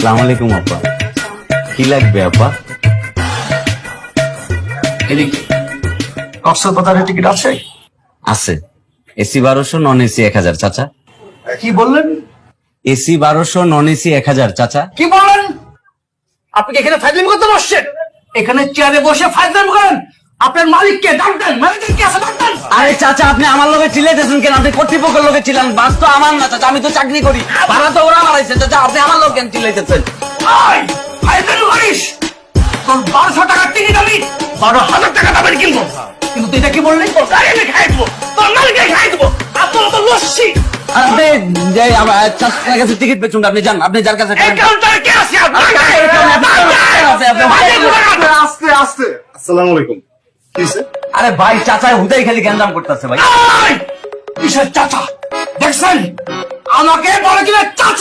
আসসালামু আলাইকুম আপা। কি লাগবে আপা? এদিকে কক্সবাজারের টিকিট আছে? আছে। এসি 1200, নন এসি 1000 চাচা। কি বললেন? এসি 1200, নন এসি 1000 চাচা। কি বললেন? আপনি কি এখানে ফাইজলামি করতে বসছেন? এখানে চেয়ারে বসে ফাইজলামি করেন? আপনার মালিককে ডাক দেন, ম্যানেজার কে আছে ডাক দেন। আরে চাচা, আপনি আমার লগে চিল্লাইতেছেন কেন? আপনি কর্তৃপক্ষের লগে চিল্লান, বাস তো আমার না চাচা, আমি তো চাকরি করি, ভাড়া তো ওরা মারাইছে চাচা, আপনি আমার লগে কেন চিল্লাইতেছেন? আয় ফাইজলামি করিস? তোর 1200 টাকার টিকিট আমি 12,000 টাকা দামের কিনবো, কিন্তু তুই এটা কি বললি? তোর গাড়ি আমি খাই দেবো, তোর মালিককে খাই দেবো, আপনার তো লস্যি। আর আপনি যে আমার চাচার কাছে টিকিট পেছুন, আপনি যান, আপনি যার কাছে এই কাউন্টারে কে আছে? আস্তে আস্তে। আসসালামু আলাইকুম। কি হইছে? আরে ভাই, চাচা হুদাই খালি গ্যাঞ্জাম করতেছে ভাই। কিসের চাচা? দেখছেন আমাকে বলে কিনা চাচা?